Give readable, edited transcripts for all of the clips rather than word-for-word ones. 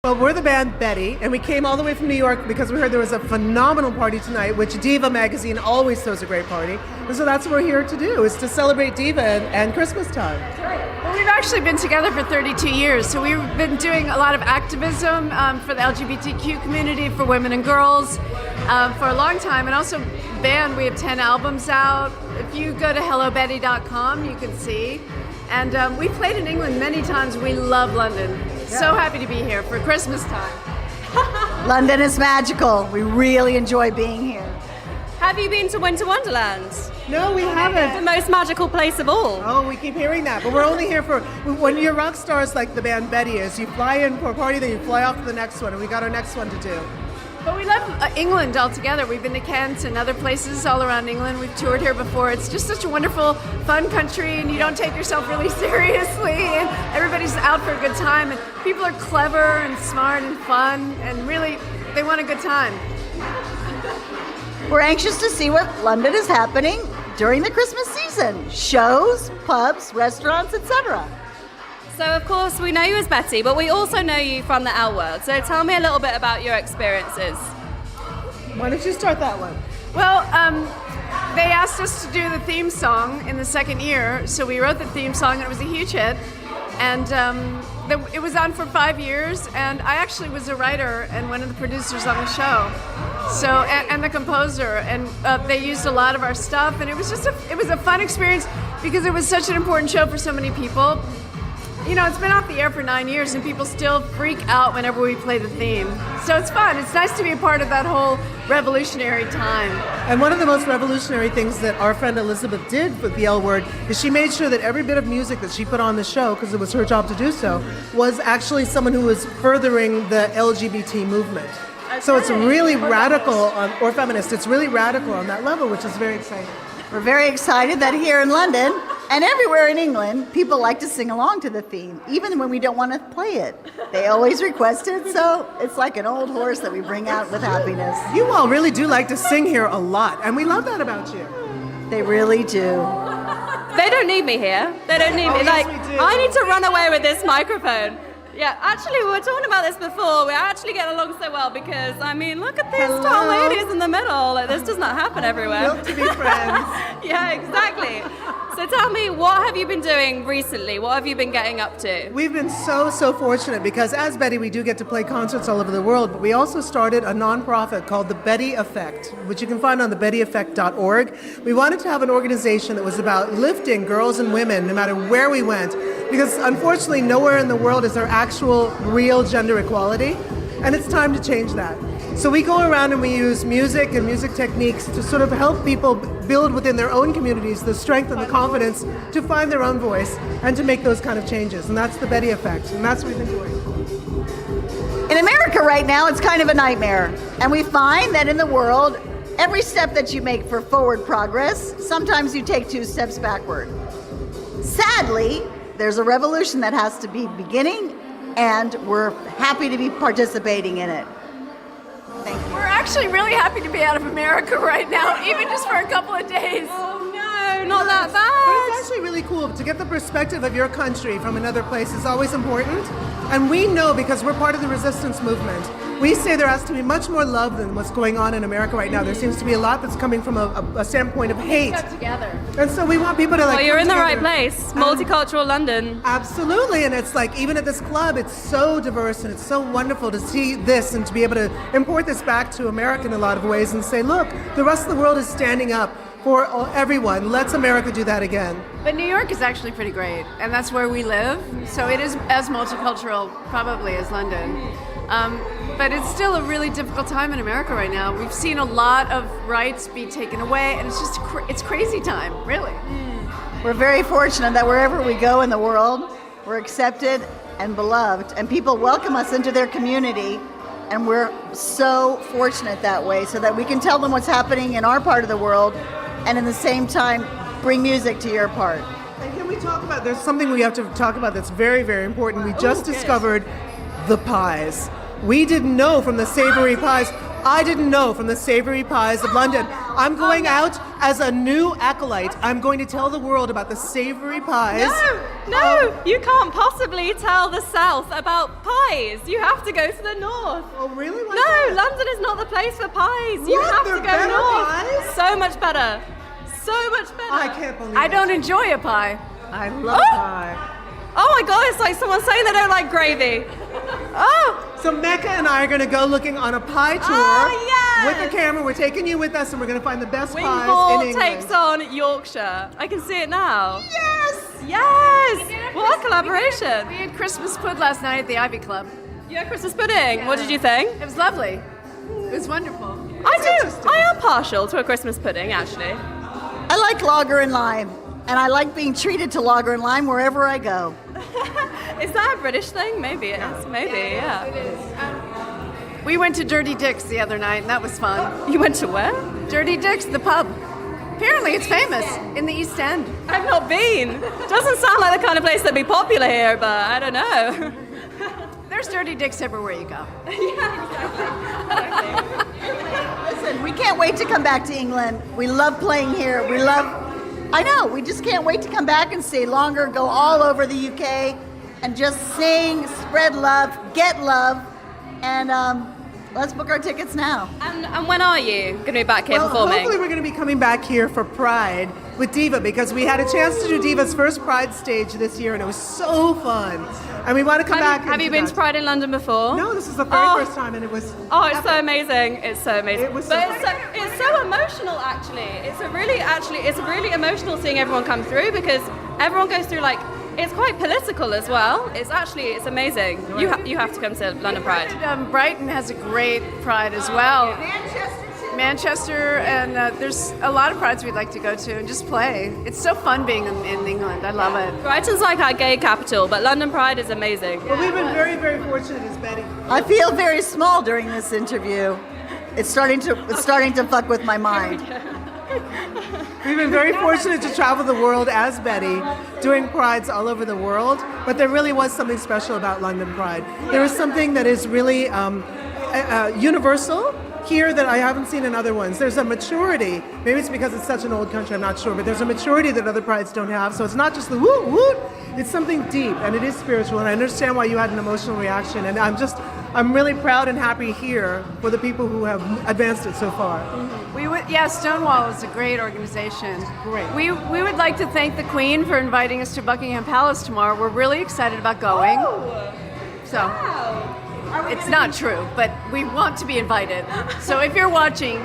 Well, we're the band Betty, and we came all the way from New York because we heard there was a phenomenal party tonight, which DIVA Magazine always throws a great party. And so that's what we're here to do, is to celebrate DIVA and Christmas time. Well, we've actually been together for 32 years, so we've been doing a lot of activism for the LGBTQ community, for women and girls, for a long time. And also, band, we have 10 albums out. If you go to hellobetty.com, you can see. And we played in England many times. We love London. Yeah. So happy to be here for Christmas time. London is magical. We really enjoy being here. Have you been to Winter Wonderland? No, we haven't. The most magical place of all. Oh, we keep hearing that, but we're only here for, when you're rock stars like the band Betty is, you fly in for a party, then you fly off to the next one, and we got our next one to do. But we love England altogether. We've been to Kent and other places all around England. We've toured here before. It's just such a wonderful, fun country, and you don't take yourself really seriously, and everybody's out for a good time, and people are clever and smart and fun, and really, they want a good time. We're anxious to see what London is happening during the Christmas season. Shows, pubs, restaurants, etc. So, of course, we know you as Betty, but we also know you from the L World. So tell me a little bit about your experiences. Why don't you start that one? Well, they asked us to do the theme song in the second year, so we wrote the theme song, and it was a huge hit. And it was on for 5 years, and I actually was a writer and one of the producers on the show. So, and the composer, and they used a lot of our stuff, and it was a fun experience because it was such an important show for so many people. You know, it's been off the air for 9 years, and people still freak out whenever we play the theme. So it's fun. It's nice to be a part of that whole revolutionary time. And one of the most revolutionary things that our friend Elizabeth did with the L Word is she made sure that every bit of music that she put on the show, because it was her job to do so, was actually someone who was furthering the LGBT movement. Okay. So it's really radical, or feminist, it's really radical on that level, which is very exciting. We're very excited that here in London and everywhere in England, people like to sing along to the theme, even when we don't want to play it. They always request it, so it's like an old horse that we bring out with happiness. You all really do like to sing here a lot, and we love that about you. They really do. They don't need me here. They don't need me. Yes, like, we do. I need to run away with this microphone. Yeah, actually, we were talking about this before. We're actually getting along so well because, I mean, look at these tall ladies in the middle. Like, this does not happen everywhere. Built to be friends. Yeah, exactly. So tell me, what have you been doing recently? What have you been getting up to? We've been so fortunate because as Betty, we do get to play concerts all over the world, but we also started a nonprofit called the Betty Effect, which you can find on thebettyeffect.org. We wanted to have an organization that was about lifting girls and women no matter where we went, because unfortunately nowhere in the world is there actual real gender equality, and it's time to change that. So we go around and we use music and music techniques to sort of help people build within their own communities the strength and the confidence to find their own voice and to make those kind of changes. And that's the Betty Effect, and that's what we've been doing. In America right now, it's kind of a nightmare. And we find that in the world, every step that you make for forward progress, sometimes you take 2 steps backward. Sadly, there's a revolution that has to be beginning, and we're happy to be participating in it. Thank you. We're actually really happy to be out of America right now, even just for a couple of days. Oh no, not that bad. But it's actually really cool to get the perspective of your country from another place is always important. And we know, because we're part of the resistance movement, we say there has to be much more love than what's going on in America right now. There seems to be a lot that's coming from a standpoint of hate. Got together. And so we want people to like. Well, you're in the come right together. place. Multicultural London. Absolutely, and it's like even at this club, it's so diverse and it's so wonderful to see this and to be able to import this back to America in a lot of ways and say, look, the rest of the world is standing up for everyone. Let's America do that again. But New York is actually pretty great, and that's where we live. So it is as multicultural probably as London. But it's still a really difficult time in America right now. We've seen a lot of rights be taken away, and it's just it's crazy time, really. We're very fortunate that wherever we go in the world, we're accepted and beloved, and people welcome us into their community, and we're so fortunate that way so that we can tell them what's happening in our part of the world and at the same time bring music to your part. And can we talk about, there's something we have to talk about that's very, very important. We just discovered the pies. We didn't know from the savory pies. I didn't know from the savory pies of London. I'm going out as a new acolyte, I'm going to tell the world about the savory pies. No, you can't possibly tell the South about pies. You have to go to the North. Oh, really? Why No, not? London is not the place for pies. You What? have They're to go better north. pies? So much better. So much better. I can't believe I it. don't enjoy a pie. I love Oh! pie. Oh my God, it's like someone saying they don't like gravy. Oh, So Mecca and I are going to go looking on a pie tour Oh, yes! with the camera. We're taking you with us, and we're going to find the best pies in WinkBall England. takes on Yorkshire. I can see it now. Yes! Yes! What a collaboration. We had Christmas pud last night at the Ivy Club. You had Christmas pudding. What did you think? It was lovely. It was wonderful. I do. interesting. I am partial to a Christmas pudding, actually. I like lager and lime, and I like being treated to lager and lime wherever I go. Is that a British thing? Maybe it is. Maybe, yeah. It is. We went to Dirty Dick's the other night, and that was fun. You went to where? Dirty Dick's, the pub. Apparently, it's famous in the East End. I've not been. Doesn't sound like the kind of place that'd be popular here, but I don't know. There's Dirty Dick's everywhere you go. Listen, we can't wait to come back to England. We love playing here. I know, we just can't wait to come back and stay longer, go all over the UK, and just sing, spread love, get love, and let's book our tickets now. And when are you going to be back here Well, performing? hopefully we're going to be coming back here for Pride with Diva, because we had a chance to do Diva's first Pride stage this year, and it was so fun. And we want to come back. Have you and been do to that. Pride in London before? No, this is the very first time, and it was. Oh, it's so amazing! It's so amazing. It was but so- it's so emotional, actually. It's really emotional seeing everyone come through, because everyone goes through it's quite political as well. It's amazing. You have to come to London Pride. Brighton has a great Pride as well. Manchester, and there's a lot of prides we'd like to go to and just play. It's so fun being in England. I love it. Brighton's like our gay capital, but London Pride is amazing. Well, we've been very, very fortunate as Betty. I feel very small during this interview. It's starting to fuck with my mind. We've been very fortunate to travel the world as Betty, doing prides all over the world, but there really was something special about London Pride. There is something that is really universal here that I haven't seen in other ones. There's a maturity, maybe it's because it's such an old country, I'm not sure, but there's a maturity that other prides don't have, so it's not just the woot woot, it's something deep, and it is spiritual, and I understand why you had an emotional reaction, and I'm really proud and happy here for the people who have advanced it so far. Stonewall is a great organization. Great. We would like to thank the Queen for inviting us to Buckingham Palace tomorrow. We're really excited about going. It's not true, but we want to be invited. So if you're watching,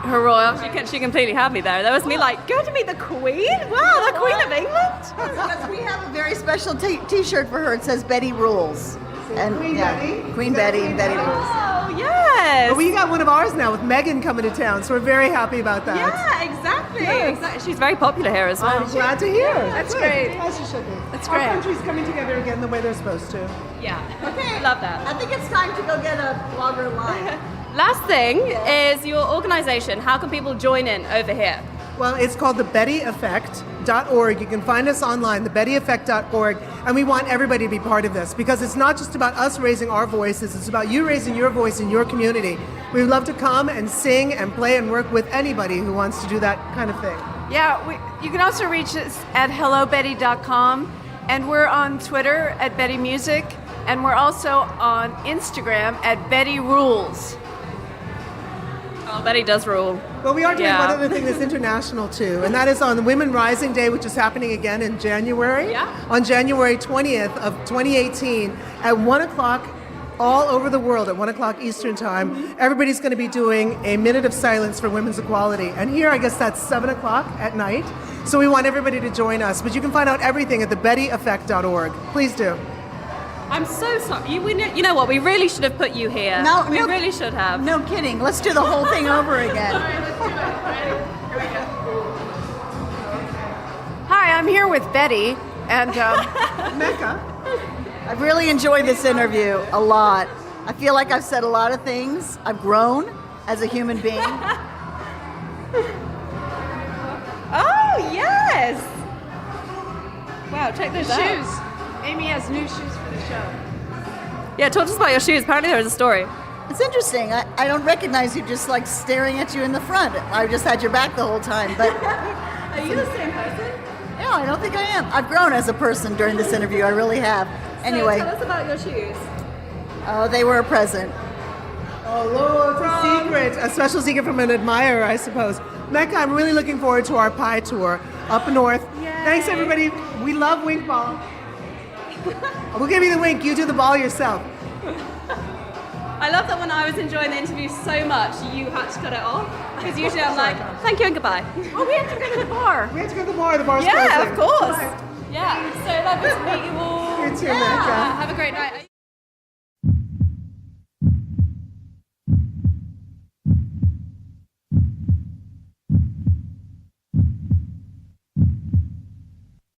Her Royal, She completely had me there. That was me go to meet the Queen? Wow, the Queen of England? Because we have a very special T-shirt for her. It says Betty Rules. And Queen Betty. Queen Betty and Betty Rules. Oh, yes. But we got one of ours now with Meghan coming to town, so we're very happy about that. Yeah, exactly. She's very popular here as well. I'm glad to hear. That's Good. great. As you should be. That's Our great. country's coming together again the way they're supposed to. Yeah. Okay. Love that. I think it's time to go get a lager line. Last thing is your organization. How can people join in over here? Well, it's called the BettyEffect.org. You can find us online, the BettyEffect.org, and we want everybody to be part of this because it's not just about us raising our voices, it's about you raising your voice in your community. We would love to come and sing and play and work with anybody who wants to do that kind of thing. Yeah, you can also reach us at hellobetty.com, and we're on Twitter at Betty Music, and we're also on Instagram at Betty Rules. Oh, Betty does rule. Well, we are doing Yeah. one other thing that's international too, and that is on the Women Rising Day, which is happening again in January. Yeah. On January 20th of 2018 at 1 o'clock all over the world at 1 o'clock Eastern Time. Everybody's going to be doing a minute of silence for women's equality. And here, I guess that's 7 o'clock at night. So we want everybody to join us. But you can find out everything at thebettyeffect.org. Please do. I'm so sorry. You know what? We really should have put you here. We really should have. No kidding. Let's do the whole thing over again. Hi, I'm here with Betty, and Mecca. I've really enjoyed this interview a lot. I feel like I've said a lot of things. I've grown as a human being. Oh, yes. Wow, check those out. shoes. Amy has new shoes for the show. Yeah, talk to us about your shoes. Apparently there was a story. It's interesting. I don't recognize you just like staring at you in the front. I just had your back the whole time. But Are you the same person? no, I don't think I am. I've grown as a person during this interview. I really have. Anyway, So tell us about your shoes. oh, they were a present. Oh, Lord, it's a secret. A special secret from an admirer, I suppose. Mecca, I'm really looking forward to our pie tour up north. Yay. Thanks, everybody. We love WinkBall. We'll give you the wink. You do the ball yourself. I love that when I was enjoying the interview so much, you had to cut it off. Because usually I'm like, thank you and goodbye. Oh, we have to go to the bar. We have to go to the bar. The bar's Yeah, closing. of course. Bye. Yeah, so lovely to meet you all. You too, Mecca. Have a great night.